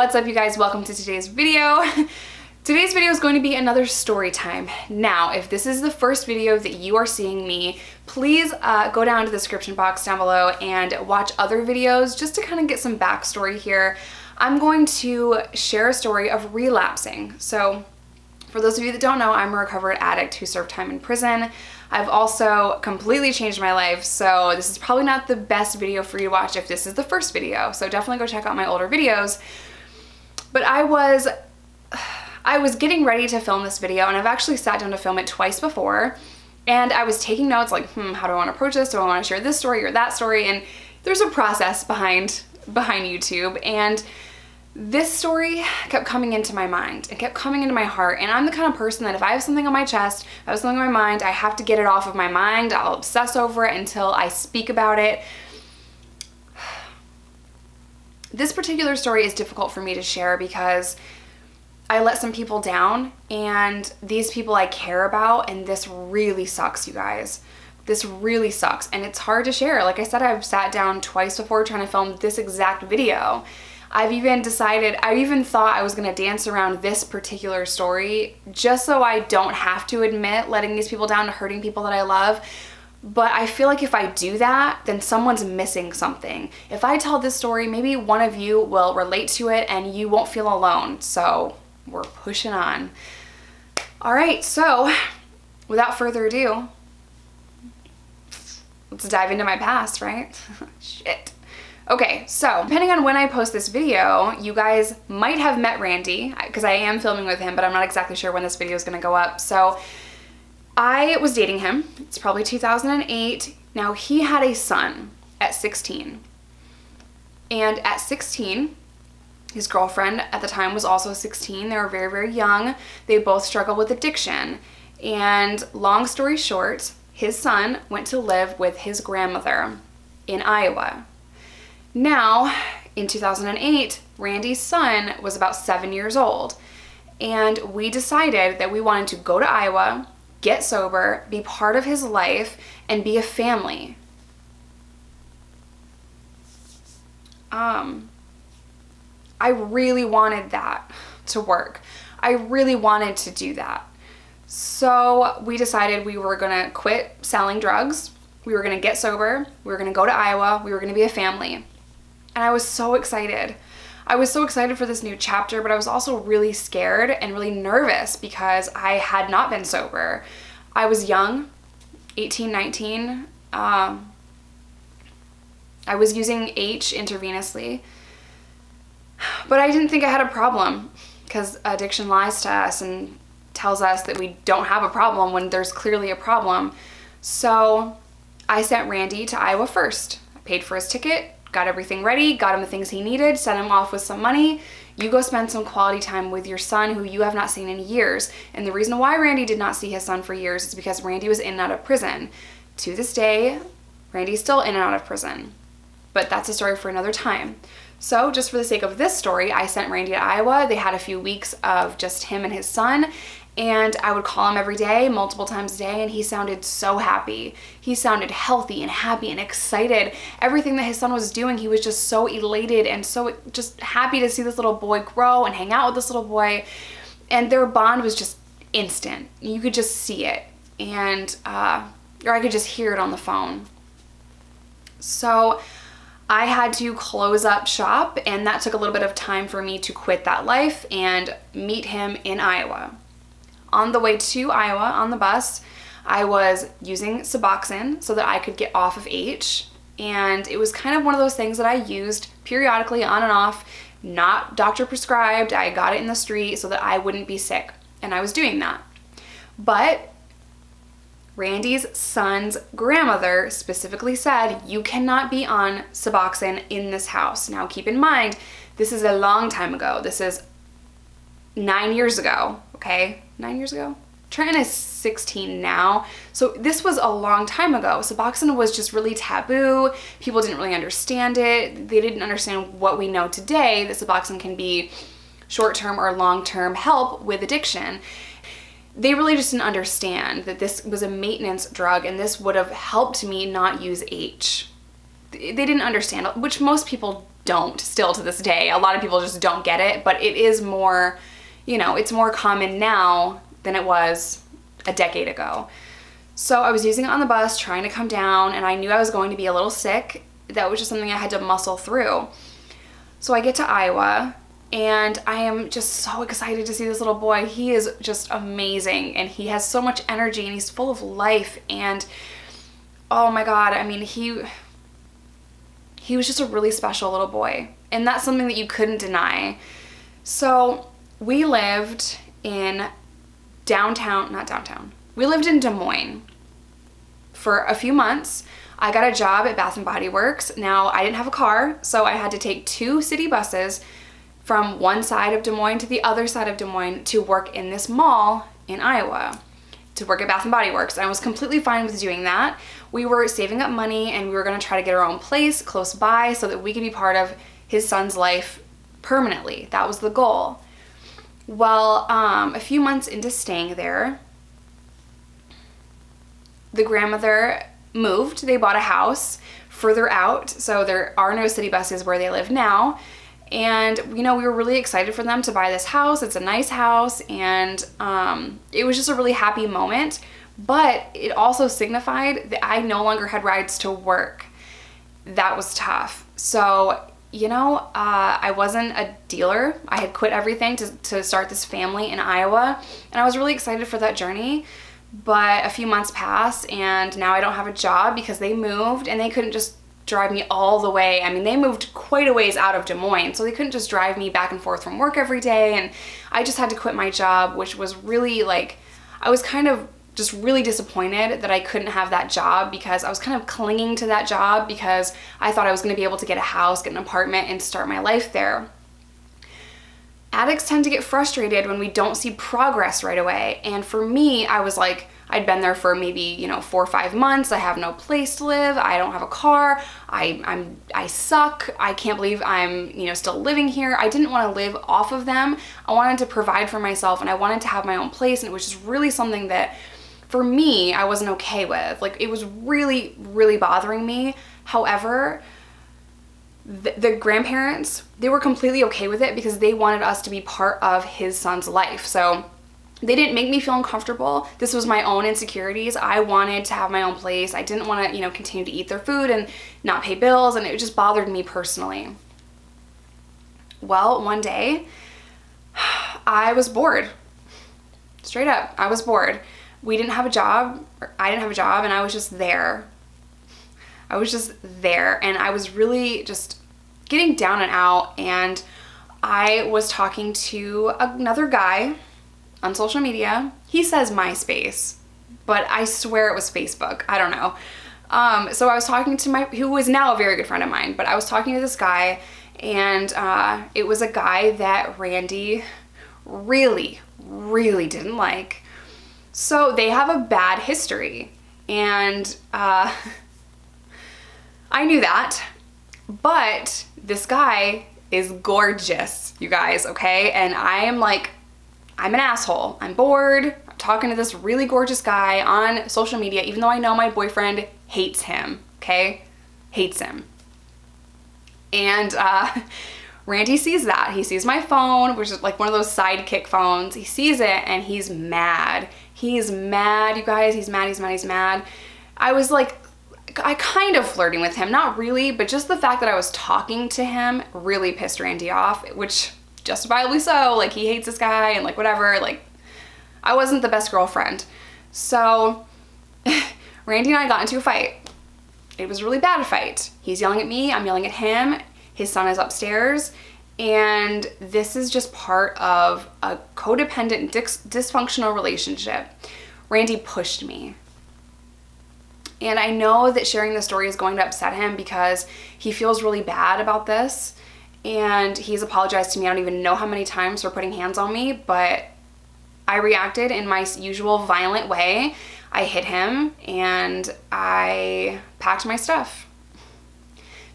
What's up, you guys? Welcome to today's video. Today's video is going to be another story time. Now, if this is the first video that you are seeing me, please go down to the description box down below and watch other videos just to kind of get some backstory here. I'm going to share a story of relapsing. So for those of you that don't know, I'm a recovered addict who served time in prison. I've also completely changed my life, so this is probably not the best video for you to watch if this is the first video. So definitely go check out my older videos. But I was getting ready to film this video, and I've actually sat down to film it twice before, and I was taking notes like, how do I want to approach this? Do I want to share this story or that story? And there's a process behind YouTube, and this story kept coming into my mind. It kept coming into my heart, and I'm the kind of person that if I have something on my chest, if I have something on my mind, I have to get it off of my mind. I'll obsess over it until I speak about it. This particular story is difficult for me to share because I let some people down, and these people I care about, and this really sucks, you guys. This really sucks, and it's hard to share. Like I said, I've sat down twice before trying to film this exact video. I even thought I was gonna dance around this particular story just so I don't have to admit letting these people down, hurting people that I love. But I feel like if I do that, then someone's missing something. If I tell this story, maybe one of you will relate to it and you won't feel alone. So we're pushing on. All right, so without further ado, let's dive into my past, right? Shit. Okay, so depending on when I post this video, you guys might have met Randy, because I am filming with him, but I'm not exactly sure when this video is gonna go up. So I was dating him. It's probably 2008. Now, he had a son at 16. And at 16, his girlfriend at the time was also 16. They were very, very young. They both struggled with addiction. And long story short, his son went to live with his grandmother in Iowa. Now, in 2008, Randy's son was about 7 years old. And we decided that we wanted to go to Iowa, get sober, be part of his life, and be a family. I really wanted that to work. I really wanted to do that. So we decided we were gonna quit selling drugs, we were gonna get sober, we were gonna go to Iowa, we were gonna be a family. And I was so excited. I was so excited for this new chapter, but I was also really scared and really nervous because I had not been sober. I was young, 18, 19. I was using H intravenously, but I didn't think I had a problem because addiction lies to us and tells us that we don't have a problem when there's clearly a problem. So I sent Randy to Iowa first. I paid for his ticket, got everything ready, got him the things he needed, sent him off with some money. You go spend some quality time with your son who you have not seen in years. And the reason why Randy did not see his son for years is because Randy was in and out of prison. To this day, Randy's still in and out of prison. But that's a story for another time. So just for the sake of this story, I sent Randy to Iowa. They had a few weeks of just him and his son. And I would call him every day, multiple times a day, and he sounded so happy. He sounded healthy and happy and excited. Everything that his son was doing, he was just so elated and so just happy to see this little boy grow and hang out with this little boy. And their bond was just instant. You could just see it. And, or I could just hear it on the phone. So I had to close up shop, and that took a little bit of time for me to quit that life and meet him in Iowa. On the way to Iowa on the bus, I was using Suboxone so that I could get off of H. And it was kind of one of those things that I used periodically on and off, not doctor prescribed. I got it in the street so that I wouldn't be sick. And I was doing that. But Randy's son's grandmother specifically said, you cannot be on Suboxone in this house. Now keep in mind, this is a long time ago. This is 9 years ago, okay? 9 years ago? Trent is 16 now, so this was a long time ago. Suboxone was just really taboo. People didn't really understand it. They didn't understand what we know today, that Suboxone can be short-term or long-term help with addiction. They really just didn't understand that this was a maintenance drug and this would have helped me not use H. They didn't understand, which most people don't still to this day. A lot of people just don't get it, but it is more, you know, it's more common now than it was a decade ago. So I was using it on the bus, trying to come down, and I knew I was going to be a little sick. That was just something I had to muscle through. So I get to Iowa, and I am just so excited to see this little boy. He is just amazing, and he has so much energy, and he's full of life, and oh my God, I mean, he was just a really special little boy, and that's something that you couldn't deny. So we lived in we lived in Des Moines for a few months. I got a job at Bath & Body Works. Now, I didn't have a car, so I had to take 2 city buses from one side of Des Moines to the other side of Des Moines to work in this mall in Iowa, to work at Bath & Body Works. And I was completely fine with doing that. We were saving up money, and we were gonna try to get our own place close by so that we could be part of his son's life permanently. That was the goal. Well, a few months into staying there, the grandmother moved. They bought a house further out, so there are no city buses where they live now. And, you know, we were really excited for them to buy this house. It's a nice house, and it was just a really happy moment. But it also signified that I no longer had rides to work. That was tough. So, you know, I wasn't a dealer. I had quit everything to start this family in Iowa, and I was really excited for that journey. But a few months passed, and now I don't have a job because they moved, and they couldn't just drive me all the way. I mean, they moved quite a ways out of Des Moines, so they couldn't just drive me back and forth from work every day, and I just had to quit my job, which was really like, I was kind of just really disappointed that I couldn't have that job, because I was kind of clinging to that job because I thought I was going to be able to get a house, get an apartment, and start my life there. Addicts tend to get frustrated when we don't see progress right away. And for me, I was like, I'd been there for maybe, you know, 4 or 5 months. I have no place to live. I don't have a car. I suck. I can't believe I'm, you know, still living here. I didn't want to live off of them. I wanted to provide for myself, and I wanted to have my own place. And it was just really something that, for me, I wasn't okay with. Like, it was really, really bothering me. However, the grandparents, they were completely okay with it because they wanted us to be part of his son's life. So they didn't make me feel uncomfortable. This was my own insecurities. I wanted to have my own place. I didn't want to, you know, continue to eat their food and not pay bills, and it just bothered me personally. Well, one day, I was bored. Straight up, I was bored. We didn't have a job, or I didn't have a job, and I was just there. I was just there, and I was really just getting down and out, and I was talking to another guy on social media. He says MySpace, but I swear it was Facebook. I don't know. So I was talking to who is now a very good friend of mine, but I was talking to this guy, and it was a guy that Randy really, really didn't like. So they have a bad history, and I knew that, but this guy is gorgeous, you guys, okay? And I am like, I'm an asshole. I'm bored. I'm talking to this really gorgeous guy on social media, even though I know my boyfriend hates him, okay? Hates him. And Randy sees that. He sees my phone, which is like one of those sidekick phones. He sees it, and he's mad. He's mad, you guys. He's mad, he's mad, he's mad. I was like, I kind of flirting with him, not really, but just the fact that I was talking to him really pissed Randy off, which justifiably so. Like, he hates this guy and like whatever. Like, I wasn't the best girlfriend. So Randy and I got into a fight. It was a really bad fight. He's yelling at me, I'm yelling at him. His son is upstairs, and this is just part of a codependent, dysfunctional relationship. Randy pushed me. And I know that sharing this story is going to upset him because he feels really bad about this, and he's apologized to me. I don't even know how many times for putting hands on me, but I reacted in my usual violent way. I hit him, and I packed my stuff.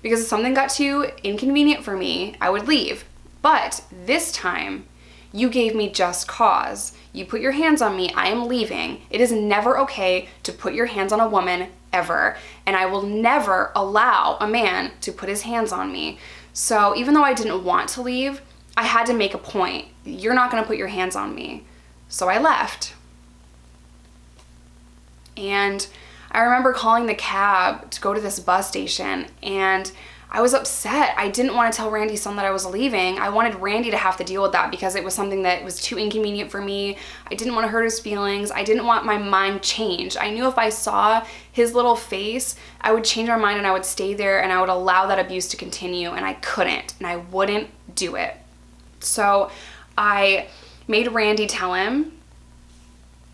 Because if something got too inconvenient for me, I would leave. But this time, you gave me just cause. You put your hands on me, I am leaving. It is never okay to put your hands on a woman, ever. And I will never allow a man to put his hands on me. So even though I didn't want to leave, I had to make a point. You're not going to put your hands on me. So I left. And I remember calling the cab to go to this bus station, and I was upset. I didn't want to tell Randy's son that I was leaving. I wanted Randy to have to deal with that because it was something that was too inconvenient for me. I didn't want to hurt his feelings. I didn't want my mind changed. I knew if I saw his little face, I would change my mind and I would stay there and I would allow that abuse to continue, and I couldn't, and I wouldn't do it. So I made Randy tell him,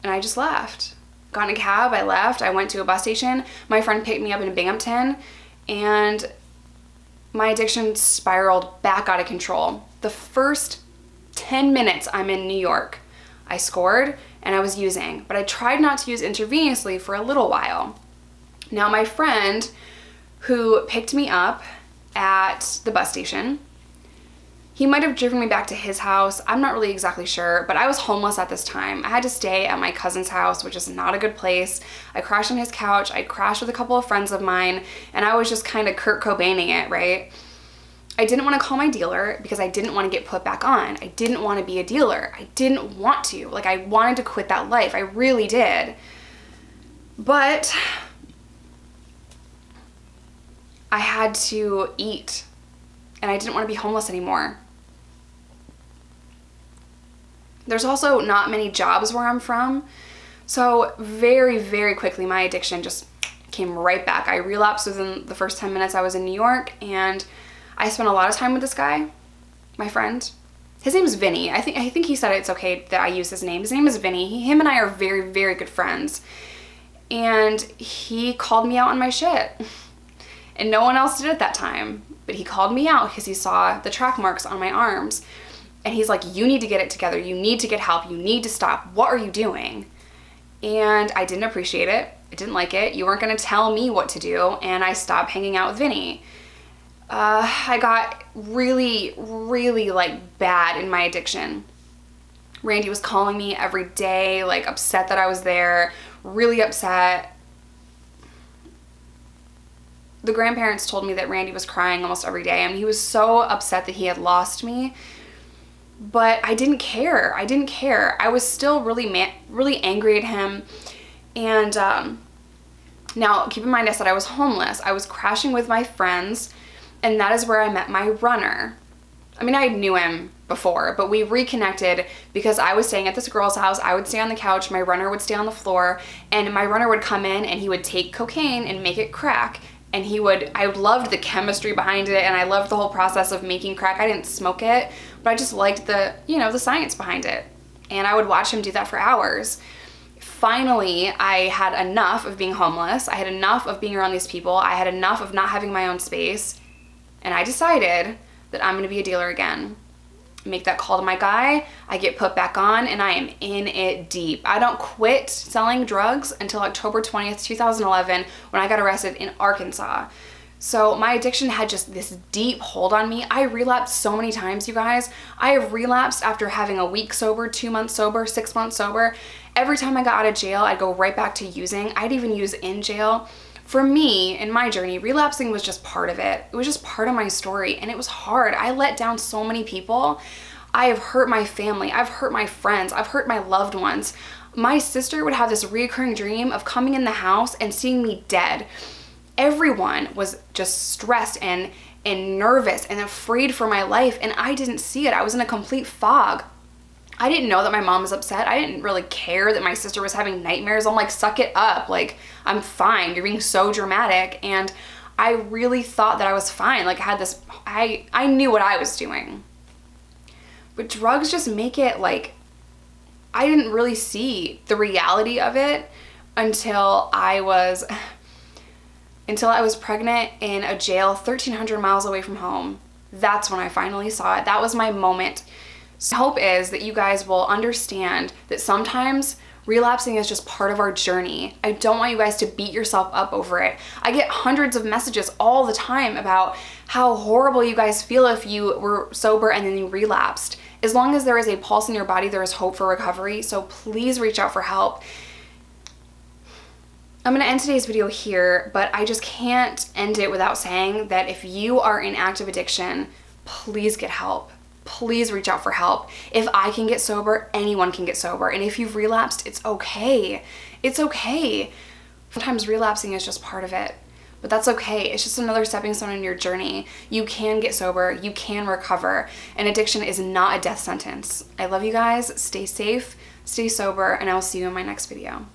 and I just left. Got in a cab, I left, I went to a bus station. My friend picked me up in Binghamton, and my addiction spiraled back out of control. The first 10 minutes I'm in New York, I scored and I was using, but I tried not to use intravenously for a little while. Now my friend who picked me up at the bus station, he might have driven me back to his house. I'm not really exactly sure, but I was homeless at this time. I had to stay at my cousin's house, which is not a good place. I crashed on his couch. I crashed with a couple of friends of mine, and I was just kind of Kurt Cobaining it, right? I didn't want to call my dealer because I didn't want to get put back on. I didn't want to be a dealer. I didn't want to. Like, I wanted to quit that life. I really did. But I had to eat, and I didn't want to be homeless anymore. There's also not many jobs where I'm from, so very, very quickly my addiction just came right back. I relapsed within the first 10 minutes I was in New York, and I spent a lot of time with this guy, my friend. His name is Vinny. I think he said it's okay that I use his name. His name is Vinny. Him and I are very, very good friends, and he called me out on my shit. And no one else did at that time, but he called me out because he saw the track marks on my arms. And he's like, you need to get it together. You need to get help. You need to stop. What are you doing? And I didn't appreciate it. I didn't like it. You weren't going to tell me what to do. And I stopped hanging out with Vinny. I got really, really like bad in my addiction. Randy was calling me every day, like upset that I was there, really upset. The grandparents told me that Randy was crying almost every day. I mean, he was so upset that he had lost me. But I didn't care. I didn't care. I was still really angry at him. And now, keep in mind, I said I was homeless. I was crashing with my friends, and that is where I met my runner. I mean, I knew him before, but we reconnected because I was staying at this girl's house. I would stay on the couch. My runner would stay on the floor, and my runner would come in, and he would take cocaine and make it crack. And I loved the chemistry behind it, and I loved the whole process of making crack. I didn't smoke it, but I just liked the science behind it. And I would watch him do that for hours. Finally, I had enough of being homeless. I had enough of being around these people. I had enough of not having my own space. And I decided that I'm gonna be a dealer again. Make that call to my guy, I get put back on, and I am in it deep. I don't quit selling drugs until October 20th, 2011, when I got arrested in Arkansas. So my addiction had just this deep hold on me. I relapsed so many times, you guys. I have relapsed after having a week sober, 2 months sober, 6 months sober. Every time I got out of jail, I'd go right back to using. I'd even use in jail. For me, in my journey, relapsing was just part of it. It was just part of my story, and it was hard. I let down so many people. I have hurt my family. I've hurt my friends. I've hurt my loved ones. My sister would have this recurring dream of coming in the house and seeing me dead. Everyone was just stressed and nervous and afraid for my life, and I didn't see it. I was in a complete fog. I didn't know that my mom was upset. I didn't really care that my sister was having nightmares. I'm like, suck it up. Like, I'm fine. You're being so dramatic. And I really thought that I was fine. Like, I knew what I was doing. But drugs just make it like, I didn't really see the reality of it until I was pregnant in a jail 1,300 miles away from home. That's when I finally saw it. That was my moment. So hope is that you guys will understand that sometimes relapsing is just part of our journey. I don't want you guys to beat yourself up over it. I get hundreds of messages all the time about how horrible you guys feel if you were sober and then you relapsed. As long as there is a pulse in your body, there is hope for recovery. So please reach out for help. I'm gonna end today's video here, but I just can't end it without saying that if you are in active addiction, please get help. Please reach out for help. If I can get sober, anyone can get sober. And if you've relapsed, it's okay. It's okay. Sometimes relapsing is just part of it, but that's okay. It's just another stepping stone in your journey. You can get sober, you can recover, and addiction is not a death sentence. I love you guys. Stay safe, stay sober, and I will see you in my next video.